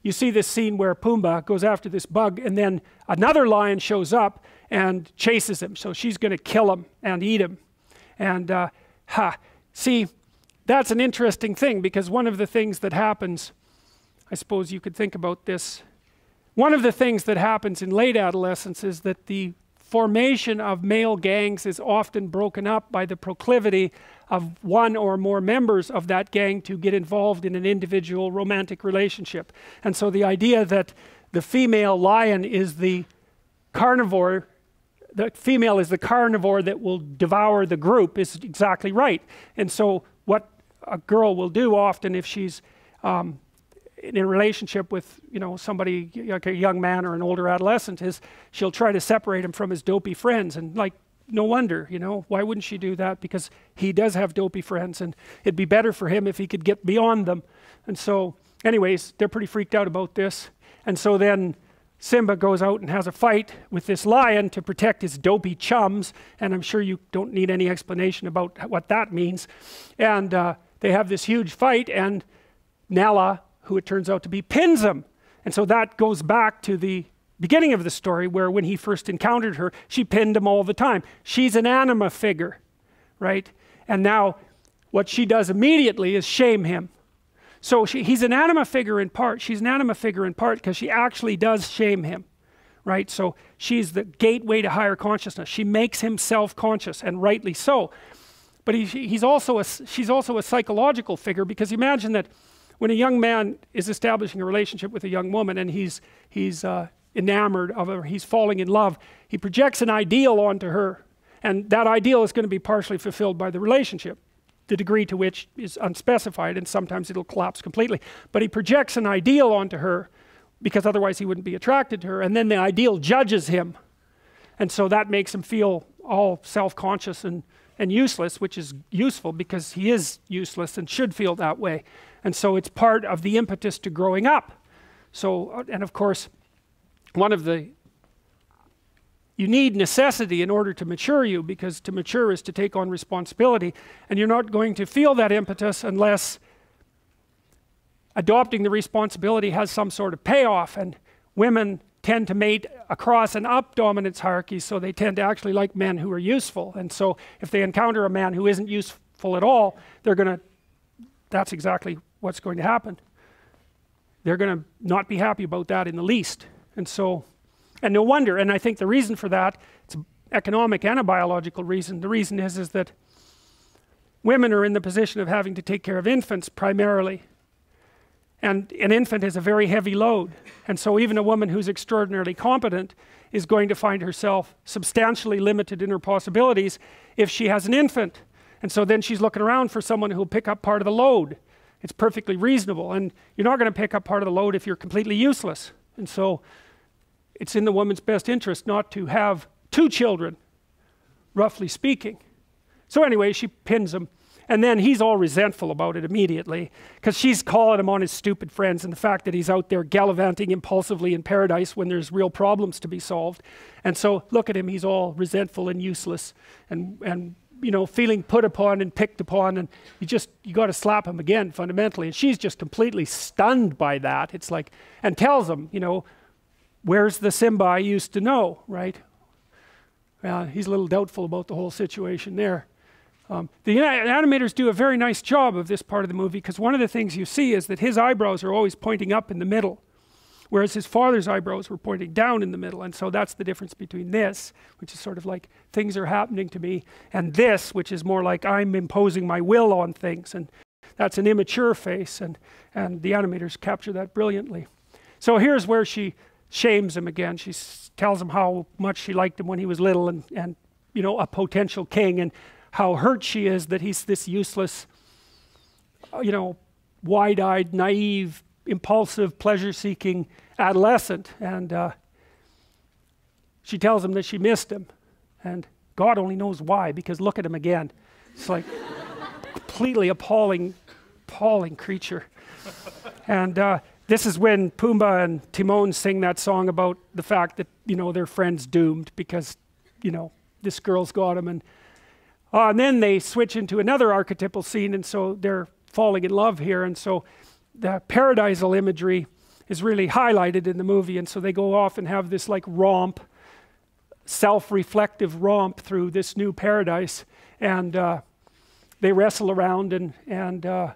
you see this scene where Pumbaa goes after this bug, and then another lion shows up and chases him. So she's going to kill him and eat him. And see, that's an interesting thing, because one of the things that happens, I suppose you could think about this, one of the things that happens in late adolescence is that the formation of male gangs is often broken up by the proclivity of one or more members of that gang to get involved in an individual romantic relationship. And so the idea that the female lion is the carnivore, the female is the carnivore that will devour the group, is exactly right. And so what a girl will do often if she's in a relationship with, you know, somebody like a young man or an older adolescent, is she'll try to separate him from his dopey friends. And like, no wonder, you know, why wouldn't she do that? Because he does have dopey friends, and it'd be better for him if he could get beyond them. And so anyways, they're pretty freaked out about this. And so then Simba goes out and has a fight with this lion to protect his dopey chums, and I'm sure you don't need any explanation about what that means. And they have this huge fight, and Nala, who it turns out to be, pins him. And so that goes back to the beginning of the story, where when he first encountered her, she pinned him all the time. She's an anima figure, right? And now what she does immediately is shame him. So he's an anima figure in part. She's an anima figure in part because she actually does shame him, right? So she's the gateway to higher consciousness. She makes him self-conscious, and rightly so. But she's also a psychological figure, because imagine that when a young man is establishing a relationship with a young woman, and he's enamored of her, he's falling in love, he projects an ideal onto her, and that ideal is going to be partially fulfilled by the relationship. The degree to which is unspecified, and sometimes it'll collapse completely. But he projects an ideal onto her, because otherwise he wouldn't be attracted to her, and then the ideal judges him. And so that makes him feel all self-conscious and useless, which is useful because he is useless and should feel that way. And so it's part of the impetus to growing up. So, and of course, you need necessity in order to mature you, because to mature is to take on responsibility, and you're not going to feel that impetus unless adopting the responsibility has some sort of payoff. And women tend to mate across an up dominance hierarchy, so they tend to actually like men who are useful. And so if they encounter a man who isn't useful at all, that's exactly what's going to happen. They're going to not be happy about that in the least. And so, and no wonder, and I think the reason for that, it's an economic and a biological reason. The reason is that women are in the position of having to take care of infants primarily. And an infant is a very heavy load. And so even a woman who's extraordinarily competent is going to find herself substantially limited in her possibilities if she has an infant. And so then she's looking around for someone who'll pick up part of the load. It's perfectly reasonable. And you're not going to pick up part of the load if you're completely useless. And so it's in the woman's best interest not to have 2 children, roughly speaking. So anyway, she pins him. And then he's all resentful about it immediately, because she's calling him on his stupid friends and the fact that he's out there gallivanting impulsively in paradise when there's real problems to be solved. And so look at him, he's all resentful and useless and you know, feeling put upon and picked upon, and you got to slap him again fundamentally. And she's just completely stunned by that. It's like, and tells him, you know, where's the Simba I used to know, right? He's a little doubtful about the whole situation there. The animators do a very nice job of this part of the movie, because one of the things you see is that his eyebrows are always pointing up in the middle, whereas his father's eyebrows were pointing down in the middle. And so that's the difference between this, which is sort of like things are happening to me, and this, which is more like I'm imposing my will on things. And that's an immature face, and the animators capture that brilliantly. So here's where she shames him again. She tells him how much she liked him when he was little, and you know, a potential king, and how hurt she is that he's this useless, you know, wide-eyed, naive, impulsive, pleasure-seeking adolescent. And she tells him that she missed him, and God only knows why, because look at him again. It's like completely appalling creature. And this is when Pumbaa and Timon sing that song about the fact that, you know, their friend's doomed because, you know, this girl's got him. And then they switch into another archetypal scene, and so they're falling in love here. And so the paradisal imagery is really highlighted in the movie. And so they go off and have this like romp, self-reflective romp through this new paradise, and they wrestle around and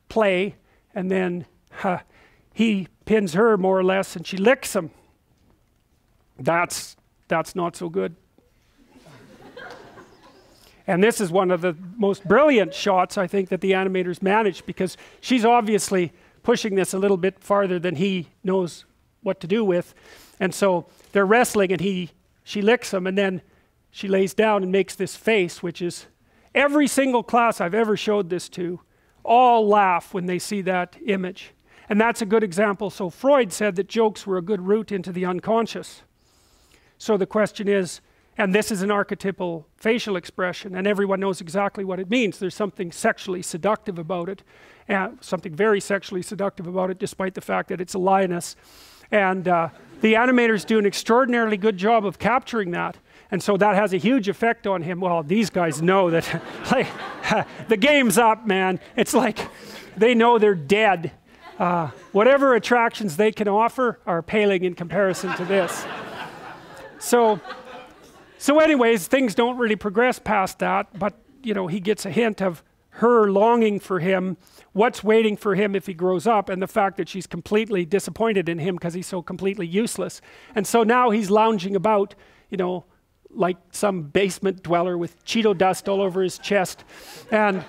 play, and then he pins her more or less, and she licks him. That's not so good. And this is one of the most brilliant shots, I think, that the animators managed, because she's obviously pushing this a little bit farther than he knows what to do with. And so they're wrestling, and she licks him, and then she lays down and makes this face, which is, every single class I've ever showed this to, all laugh when they see that image. And that's a good example. So Freud said that jokes were a good route into the unconscious. So the question is, and this is an archetypal facial expression, and everyone knows exactly what it means. There's something sexually seductive about it, something very sexually seductive about it, despite the fact that it's a lioness. And the animators do an extraordinarily good job of capturing that. And so that has a huge effect on him. Well, these guys know that like, the game's up, man. It's like they know they're dead. Whatever attractions they can offer are paling in comparison to this. So anyways, things don't really progress past that, but you know, he gets a hint of her longing for him, what's waiting for him if he grows up, and the fact that she's completely disappointed in him because he's so completely useless. And so now he's lounging about, you know, like some basement dweller with Cheeto dust all over his chest, and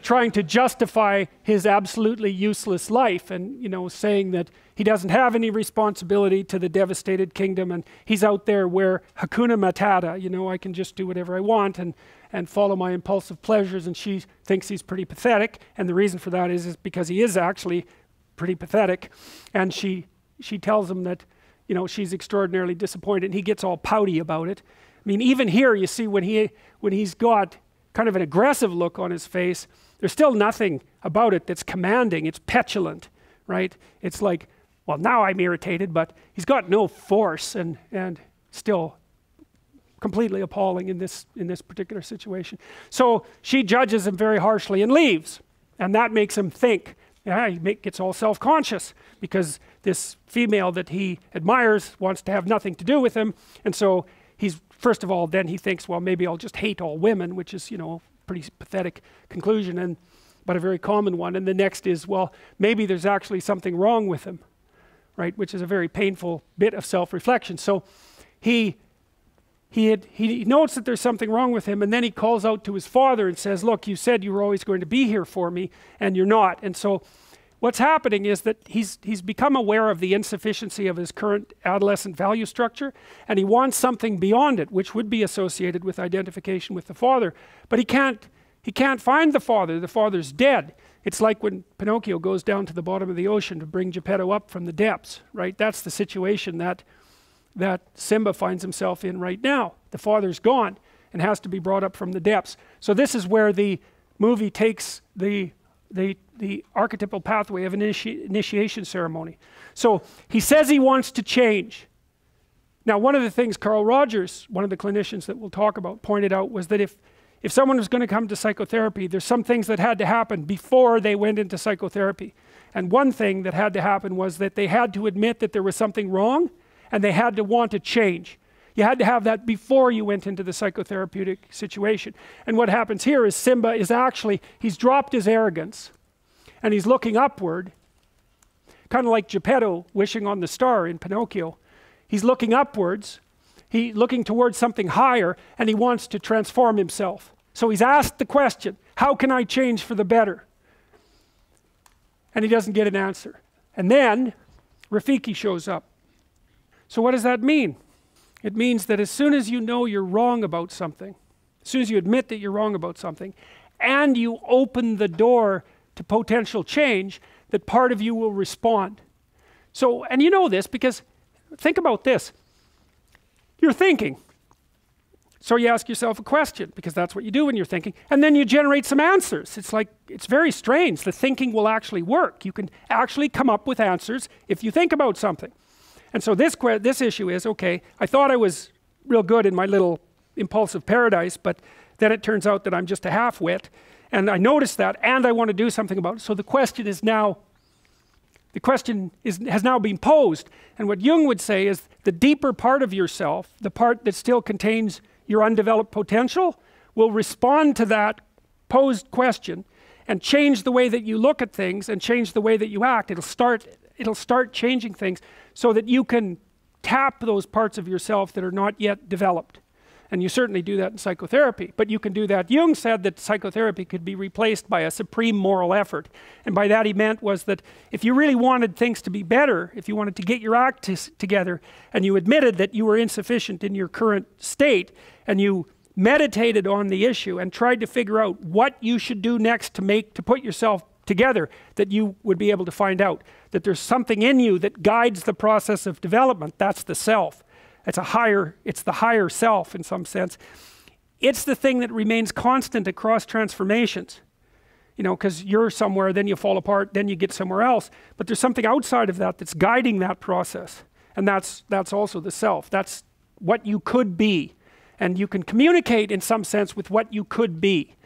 trying to justify his absolutely useless life, and you know, saying that he doesn't have any responsibility to the devastated kingdom, and he's out there where Hakuna Matata, you know, I can just do whatever I want and follow my impulsive pleasures. And she thinks he's pretty pathetic, and the reason for that is because he is actually pretty pathetic. And she tells him that, you know, she's extraordinarily disappointed, and he gets all pouty about it. I mean, even here you see when he's got kind of an aggressive look on his face, there's still nothing about it that's commanding. It's petulant, right? It's like, well, now I'm irritated, but he's got no force, and still completely appalling in this particular situation. So she judges him very harshly and leaves, and that makes him think. Yeah, he gets all self-conscious because this female that he admires wants to have nothing to do with him, and so he's, first of all, then he thinks, well, maybe I'll just hate all women, which is, you know, pretty pathetic conclusion, but a very common one. And the next is, well, maybe there's actually something wrong with him, right? Which is a very painful bit of self-reflection. So he notes that there's something wrong with him, and then he calls out to his father and says, look, you said you were always going to be here for me, and you're not. And so what's happening is that he's become aware of the insufficiency of his current adolescent value structure, and he wants something beyond it, which would be associated with identification with the father. But he can't find the father. The father's dead. It's like when Pinocchio goes down to the bottom of the ocean to bring Geppetto up from the depths, right? That's the situation that Simba finds himself in right now. The father's gone and has to be brought up from the depths. So this is where the movie takes the archetypal pathway of an initiation ceremony. So he says he wants to change. Now, one of the things Carl Rogers, one of the clinicians that we'll talk about, pointed out was that if someone was going to come to psychotherapy, there's some things that had to happen before they went into psychotherapy. And one thing that had to happen was that they had to admit that there was something wrong, and they had to want to change. You had to have that before you went into the psychotherapeutic situation. And what happens here is Simba is actually, he's dropped his arrogance, and he's looking upward, kind of like Geppetto wishing on the star in Pinocchio. He's looking upwards, he's looking towards something higher, and he wants to transform himself. So he's asked the question, how can I change for the better? And he doesn't get an answer. And then Rafiki shows up. So what does that mean? It means that as soon as you know you're wrong about something, as soon as you admit that you're wrong about something, and you open the door to potential change, that part of you will respond. So, and you know this because, think about this. You're thinking. So you ask yourself a question, because that's what you do when you're thinking, and then you generate some answers. It's like, it's very strange. The thinking will actually work. You can actually come up with answers if you think about something. And so this issue is, okay, I thought I was real good in my little impulsive paradise, but then it turns out that I'm just a half-wit, and I noticed that, and I want to do something about it. So the question is now, the question has now been posed. And what Jung would say is the deeper part of yourself, the part that still contains your undeveloped potential, will respond to that posed question and change the way that you look at things and change the way that you act. It'll start changing things so that you can tap those parts of yourself that are not yet developed. And you certainly do that in psychotherapy, but you can do that. Jung said that psychotherapy could be replaced by a supreme moral effort. And by that he meant was that if you really wanted things to be better, if you wanted to get your act together, and you admitted that you were insufficient in your current state, and you meditated on the issue and tried to figure out what you should do next to put yourself together, that you would be able to find out that there's something in you that guides the process of development. That's the self. It's the higher self in some sense. It's the thing that remains constant across transformations. You know, because you're somewhere, then you fall apart, then you get somewhere else. But there's something outside of that that's guiding that process. And that's also the self. That's what you could be. And you can communicate in some sense with what you could be.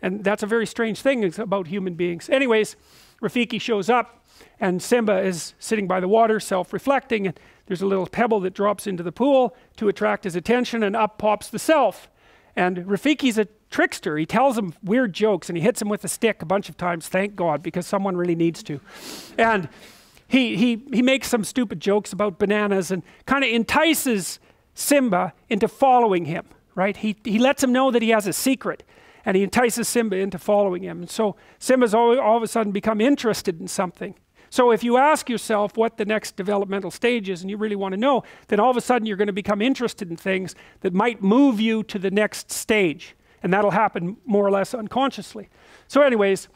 And that's a very strange thing about human beings. Anyways, Rafiki shows up, and Simba is sitting by the water, self-reflecting, and there's a little pebble that drops into the pool to attract his attention, and up pops the self. And Rafiki's a trickster. He tells him weird jokes, and he hits him with a stick a bunch of times, thank God, because someone really needs to. And he makes some stupid jokes about bananas and kind of entices Simba into following him, right? He lets him know that he has a secret, and he entices Simba into following him. And so Simba's all of a sudden become interested in something. So if you ask yourself what the next developmental stage is, and you really want to know, then all of a sudden you're going to become interested in things that might move you to the next stage. And that'll happen more or less unconsciously. So anyways,